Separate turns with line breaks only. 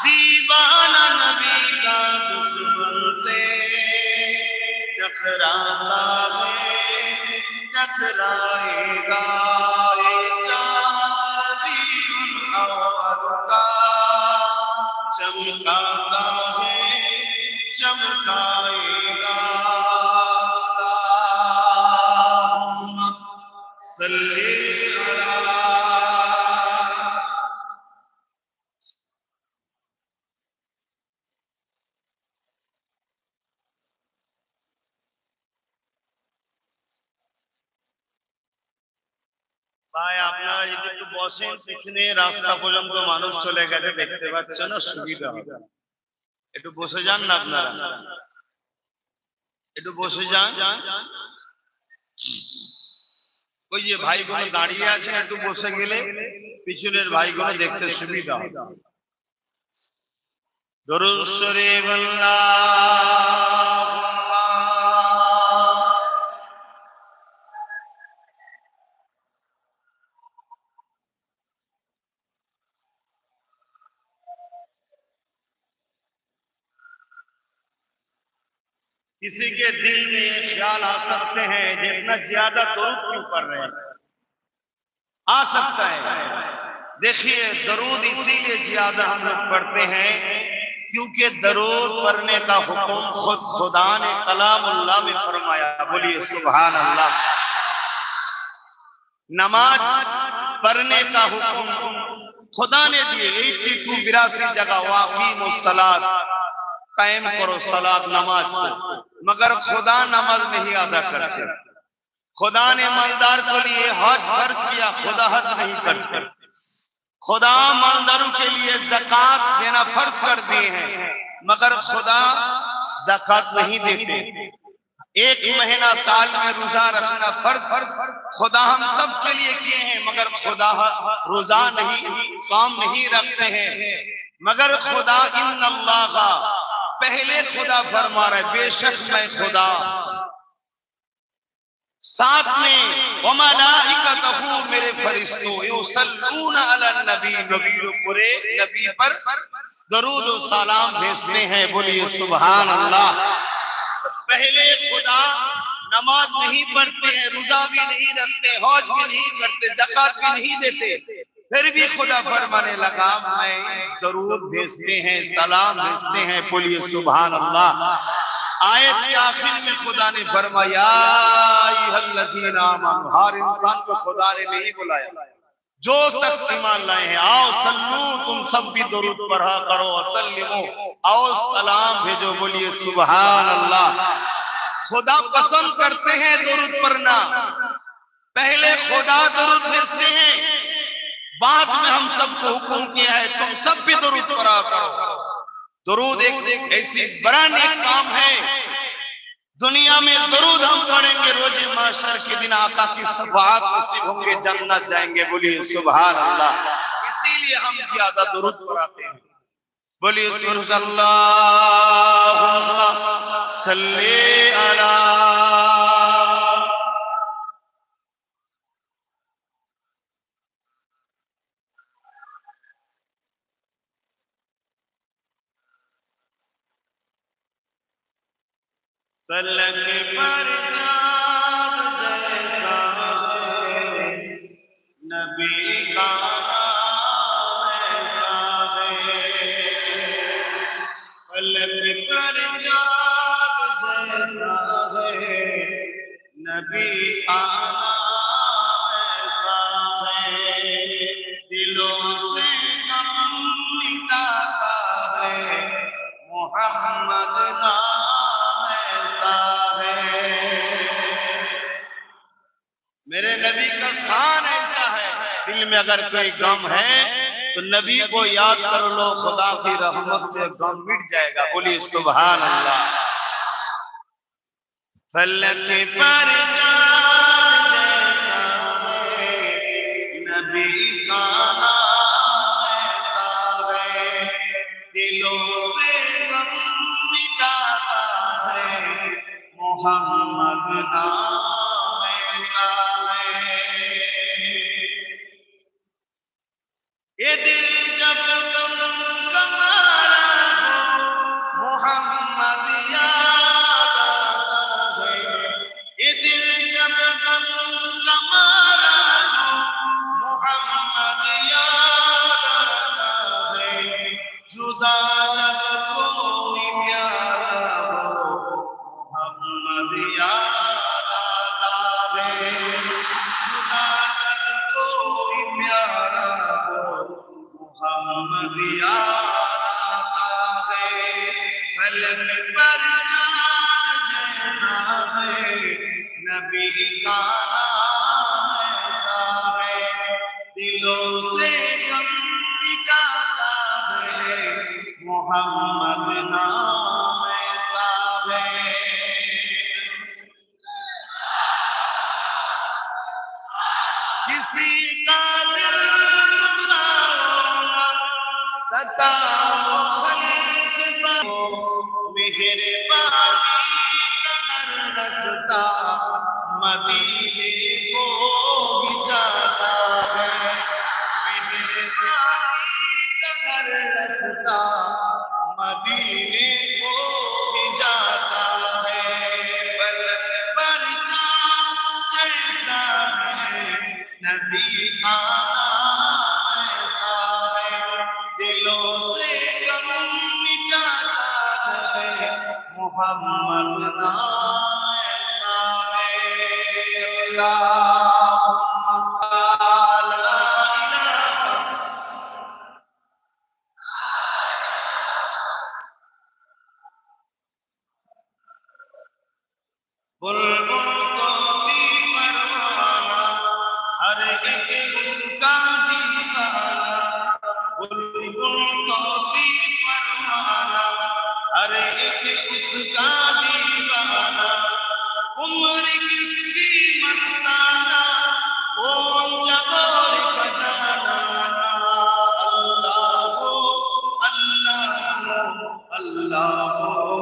दीवाना नबी का दुश्मन से टकराता है टकराएगा ये चांद भी उन और का चमकाता है चमकाएगा सल्ले अला। ভাই আপনারা যদি একটু বসেন পিছনে রাস্তা পর্যন্ত মানুষ চলে গেছে দেখতে পাচ্ছেন না, সুবিধা হবে। একটু বসে যান না আপনারা, একটু বসে যান। ওই যে ভাইগুলো দাঁড়িয়ে আছেন একটু বসে গেলে পিছনের ভাইগুলো দেখতে সুবিধা হবে। দরুদ শরীফ किसी के दिल में ये ख्याल आ सकते हैं जितना ज्यादा दरूद क्यों पढ़ रहे हैं, आ सकता है। देखिए दरूद इसीलिए ज्यादा हम लोग पढ़ते हैं क्योंकि दरूद पढ़ने का हुक्म खुद खुदा ने कलामुल्लाह में फरमाया। बोलिए सुभान अल्लाह। नमाज पढ़ने का हुक्म खुदा ने दिए 82 जगह वाक़ीमुस्सलात कायम करो सलात नमाज को, मगर खुदा नमाज नहीं अदा करते। खुदा ने मालदार को लिए हज फर्ज किया, खुदा हज नहीं करते। खुदा मालदारों के लिए ज़कात देना फर्ज कर दिए हैं, मगर खुदा ज़कात नहीं देते। एक महीना साल में रोजा रखना फर्ज खुदा हम सब के लिए किए हैं, मगर खुदा रोजा नहीं काम नहीं रखते हैं। मगर खुदा इन्नल्लाह पहले खुदा फरमा रहे बेशक मैं खुदा, साथ में व मलाइकतहू मेरे फरिश्तों युसल्लूना अलन नबी नबी पूरे नबी पर दरूद और सलाम भेजते हैं। बोलिए सुभान अल्लाह। पहले खुदा नमाज नहीं पढ़ते हैं, रोजा भी नहीं रखते, हज भी नहीं करते, ज़कात भी नहीं देते, फिर भी खुदा फरमाने लगा मैं दरूद भेजते हैं सलाम भेजते हैं। बोलिए सुभान अल्लाह। आयत के आखिर में खुदा ने फरमाया अय्युहल्लज़ीना आमनू, हर इंसान को खुदा ने नहीं बुलाया, जो शख्स ईमान लाए हैं आओ सल्लू तुम सब भी दरूद पढ़ा करो, सल्लिमो आओ सलाम भेजो। बोलिए सुभान अल्लाह। खुदा पसंद करते हैं दरूद पढ़ना। पहले खुदा दरूद भेजते हैं, बाद में हम सबको हुक्म किया है तुम सब भी दरूद पढ़ा करो। दरूद एक ऐसी बड़ा नेक काम है। दुनिया में दरूद हम पढ़ेंगे, रोजे माशर के दिन आका की शफाअत नसीब होंगे, जन्नत जाएंगे। बोलिए सुभान अल्लाह। इसीलिए हम ज्यादा दरूद पढ़ाते हैं। बोलिए अल्लाहुम्मा सल्ली अला। फलक पर चाँद जैसा है, नबी का नाम ऐसा है। फलक पर चाँद जैसा है, नबी का नाम ऐसा है। दिलों से गम मिटाता है, मोहम्मद नाम मेरे नबी का शान ऐसा है। दिल में अगर कोई गम है तो नबी को याद कर लो, खुदा की रहमत से गम मिट जाएगा। बोलिए सुभान अल्लाह। फलक पर चाँद जैसा है, नबी का नाम ऐसा है। दिलों से गम मिटाता है, मोहम्मद नाम ऐसा है। ये दिल जब गम कमा खुदा जब कोई प्यारा हो मोहम्मद याद आता है। खुदा जब कोई प्यारा हो मोहम्मद याद आता है। फलक पर चाँद जैसा है नबी का नाम ऐसा है। दिलों से गम मिटाता है मोहम्मद नाम ऐसा है। किसी का दिल दुखाओ सताओ खल्क पाओ मेहरबानी का हर रास्ता मदीने को ही जाता है। मेहरबानी का हर रास्ता मदीने को ही जाता है। पलक पर चाँद जैसा है नबी का नाम ऐसा है। दिलों से गम मिटाता है मोहम्मद नाम ऐसा है। अल्लाहुम्मा ला इलाहा बुलबुल को भी परवाना हर एक उसका दीवाना। बुलबुल को भी परवाना हर एक उसका दीवाना। उम्र किसकी मस्ताना वो जबोर खजाना। अल्लाह हो अल्लाह हो अल्लाह हो